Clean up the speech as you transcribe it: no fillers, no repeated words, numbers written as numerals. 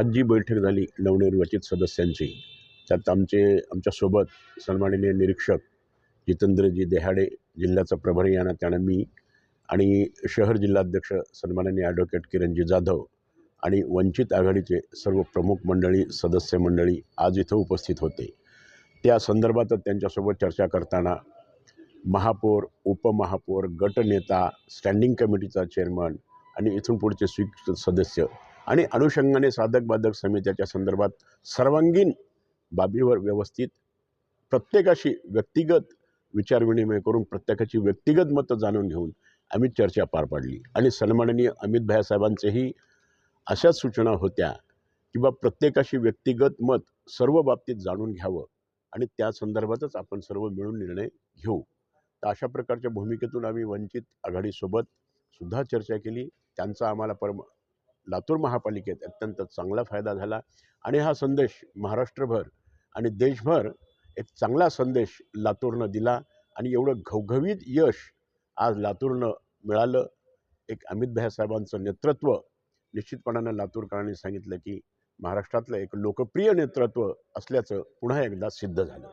आज जी बैठक झाली नवनिर्वाचित सदस्यांची, त्यात आमच्यासोबत सन्माननीय निरीक्षक जितेंद्रजी देहाडे, जिल्ह्याचा प्रभारी या नात्यानं मी आणि शहर जिल्हाध्यक्ष सन्माननीय ॲडव्होकेट किरणजी जाधव आणि वंचित आघाडीचे सर्व प्रमुख मंडळी, सदस्य मंडळी आज इथं उपस्थित होते। त्या संदर्भातच त्यांच्यासोबत चर्चा करताना महापौर, उपमहापौर, गटनेता, स्टँडिंग कमिटीचा चेअरमन आणि इथून पुढचे स्वीकृत सदस्य आणि अनुषंगाने साधक बाधक समित्याच्या संदर्भात सर्वांगीण बाबीवर व्यवस्थित प्रत्येकाशी व्यक्तिगत विचारविनिमय करून प्रत्येकाची व्यक्तिगत मतं जाणून घेऊन आम्ही चर्चा पार पाडली आणि सन्माननीय अमित भैयासाहेबांचेही अशाच सूचना होत्या की बा प्रत्येकाशी व्यक्तिगत मत सर्व बाबतीत जाणून घ्यावं आणि त्या संदर्भातच आपण सर्व मिळून निर्णय घेऊ। तर अशा प्रकारच्या भूमिकेतून आम्ही वंचित आघाडीसोबत सुद्धा चर्चा केली। त्यांचा आम्हाला लातूर महापालिकेत अत्यंत चांगला फायदा झाला आणि हा संदेश महाराष्ट्रभर आणि देशभर एक चांगला संदेश लातूरनं दिला आणि एवढं घवघवीत यश आज लातूरनं मिळालं। एक अमित भैयासाहेबांचं नेतृत्व निश्चितपणानं लातूरकरांनी सांगितलं की महाराष्ट्रातलं एक लोकप्रिय नेतृत्व असल्याचं पुन्हा एकदा सिद्ध झालं।